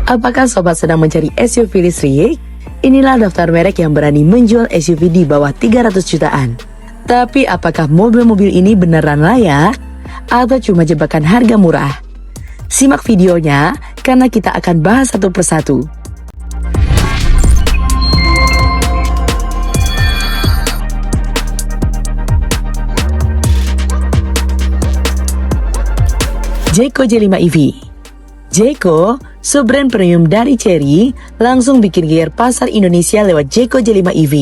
Apakah sobat sedang mencari SUV listrik? Inilah daftar merek yang berani menjual SUV di bawah 300 jutaan. Tapi apakah mobil-mobil ini beneran layak? Atau cuma jebakan harga murah? Simak videonya, karena kita akan bahas satu persatu. Jayco J5 EV. Jayco, sub-brand premium dari Chery, langsung bikin geger pasar Indonesia lewat Jayco J5 EV.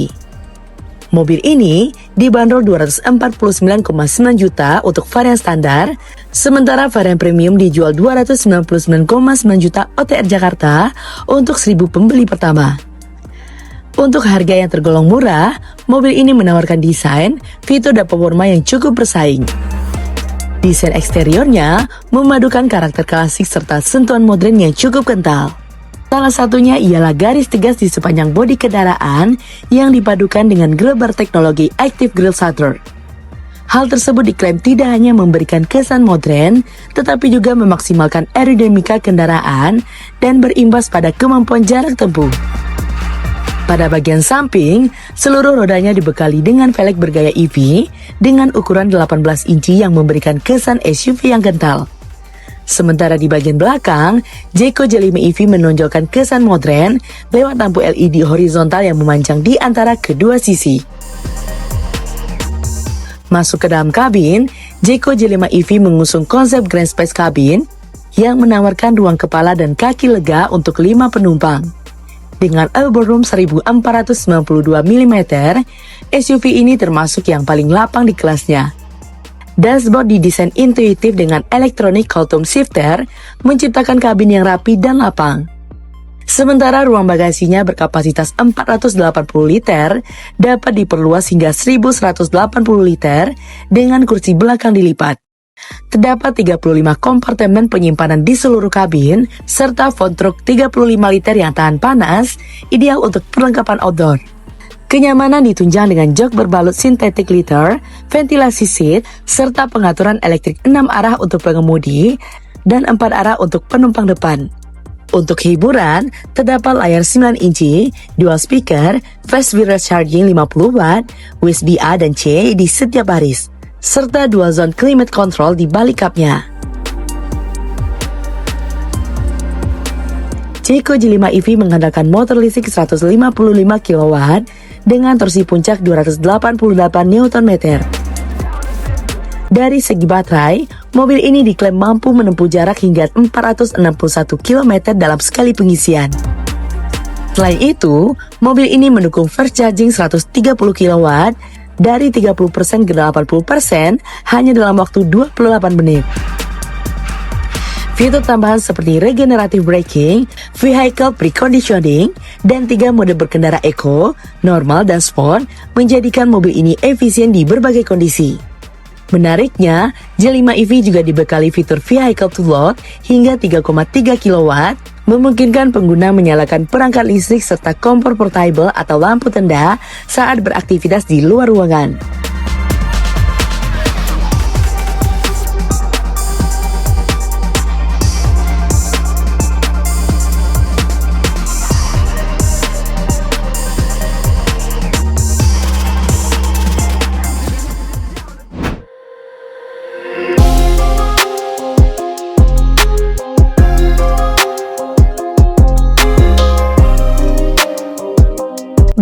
Mobil ini dibanderol 249,9 juta untuk varian standar, sementara varian premium dijual 299,9 juta OTR Jakarta untuk 1.000 pembeli pertama. Untuk harga yang tergolong murah, mobil ini menawarkan desain, fitur dan performa yang cukup bersaing. Desain eksteriornya memadukan karakter klasik serta sentuhan modern yang cukup kental. Salah satunya ialah garis tegas di sepanjang bodi kendaraan yang dipadukan dengan gelebar teknologi Active Grille Shutter. Hal tersebut diklaim tidak hanya memberikan kesan modern, tetapi juga memaksimalkan aerodinamika kendaraan dan berimbas pada kemampuan jarak tempuh. Pada bagian samping, seluruh rodanya dibekali dengan velg bergaya EV dengan ukuran 18 inci yang memberikan kesan SUV yang kental. Sementara di bagian belakang, Jayco J5 EV menonjolkan kesan modern lewat lampu LED horizontal yang memanjang di antara kedua sisi. Masuk ke dalam kabin, Jayco J5 EV mengusung konsep Grand Space Cabin yang menawarkan ruang kepala dan kaki lega untuk 5 penumpang. Dengan elbow room 1492 mm, SUV ini termasuk yang paling lapang di kelasnya. Dashboard didesain intuitif dengan electronic cold tone shifter, menciptakan kabin yang rapi dan lapang. Sementara ruang bagasinya berkapasitas 480 liter, dapat diperluas hingga 1180 liter dengan kursi belakang dilipat. Terdapat 35 kompartemen penyimpanan di seluruh kabin, serta font truk 35 liter yang tahan panas, ideal untuk perlengkapan outdoor. Kenyamanan ditunjang dengan jok berbalut sintetik leather, ventilasi seat, serta pengaturan elektrik 6 arah untuk pengemudi, dan 4 arah untuk penumpang depan. Untuk hiburan, terdapat layar 9 inci, dual speaker, fast wireless charging 50 watt, USB A dan C di setiap baris, serta dual zone climate control di balik kapnya. Jayco J5 EV mengandalkan motor listrik 155 kW dengan torsi puncak 288 Nm. Dari segi baterai, mobil ini diklaim mampu menempuh jarak hingga 461 km dalam sekali pengisian. Selain itu, mobil ini mendukung fast charging 130 kW dari 30% ke 80% hanya dalam waktu 28 menit. Fitur tambahan seperti regenerative braking, vehicle preconditioning, dan 3 mode berkendara eco, normal, dan sport menjadikan mobil ini efisien di berbagai kondisi. Menariknya, J5 EV juga dibekali fitur vehicle to load hingga 3,3 kW, memungkinkan pengguna menyalakan perangkat listrik serta kompor portable atau lampu tenda saat beraktivitas di luar ruangan.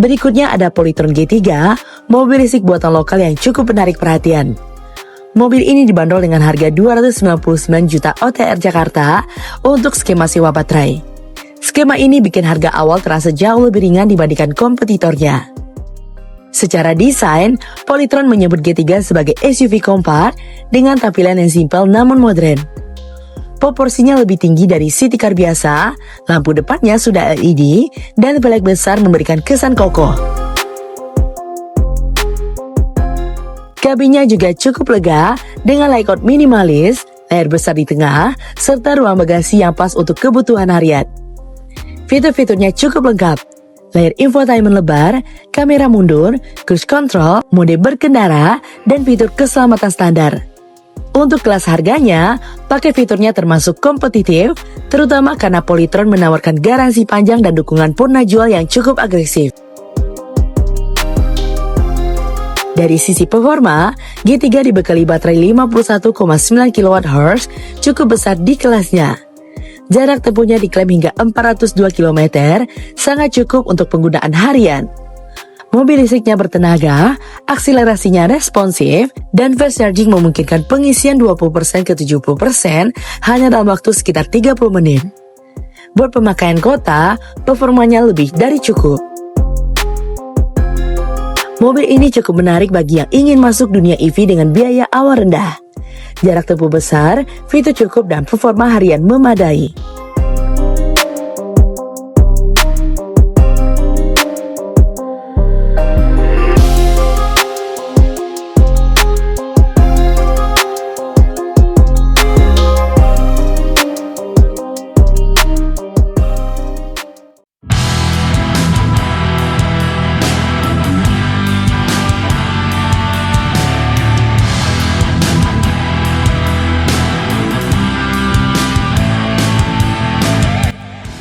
Berikutnya ada Polytron G3, mobil listrik buatan lokal yang cukup menarik perhatian. Mobil ini dibanderol dengan harga 299 juta OTR Jakarta untuk skema sewa baterai. Skema ini bikin harga awal terasa jauh lebih ringan dibandingkan kompetitornya. Secara desain, Polytron menyebut G3 sebagai SUV kompakt dengan tampilan yang simpel namun modern. Proporsinya lebih tinggi dari city car biasa, lampu depannya sudah LED, dan velg besar memberikan kesan kokoh. Kabinnya juga cukup lega dengan layout minimalis, layar besar di tengah, serta ruang bagasi yang pas untuk kebutuhan harian. Fitur-fiturnya cukup lengkap. Layar infotainment lebar, kamera mundur, cruise control, mode berkendara, dan fitur keselamatan standar. Untuk kelas harganya, pakai fiturnya termasuk kompetitif, terutama karena Polytron menawarkan garansi panjang dan dukungan purna jual yang cukup agresif. Dari sisi performa, G3 dibekali baterai 51,9 kWh cukup besar di kelasnya. Jarak tempuhnya diklaim hingga 402 km, sangat cukup untuk penggunaan harian. Mobil listriknya bertenaga, akselerasinya responsif, dan fast charging memungkinkan pengisian 20% ke 70% hanya dalam waktu sekitar 30 menit. Buat pemakaian kota, performanya lebih dari cukup. Mobil ini cukup menarik bagi yang ingin masuk dunia EV dengan biaya awal rendah. Jarak tempuh besar, fitur cukup dan performa harian memadai.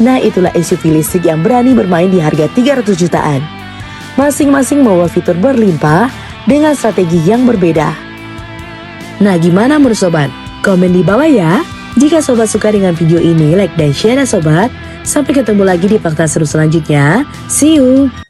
Nah, itulah SUV listrik yang berani bermain di harga 300 jutaan. Masing-masing membawa fitur berlimpah dengan strategi yang berbeda. Nah, gimana menurut sobat? Komen di bawah ya. Jika sobat suka dengan video ini, like dan share ya sobat. Sampai ketemu lagi di fakta seru selanjutnya. See you!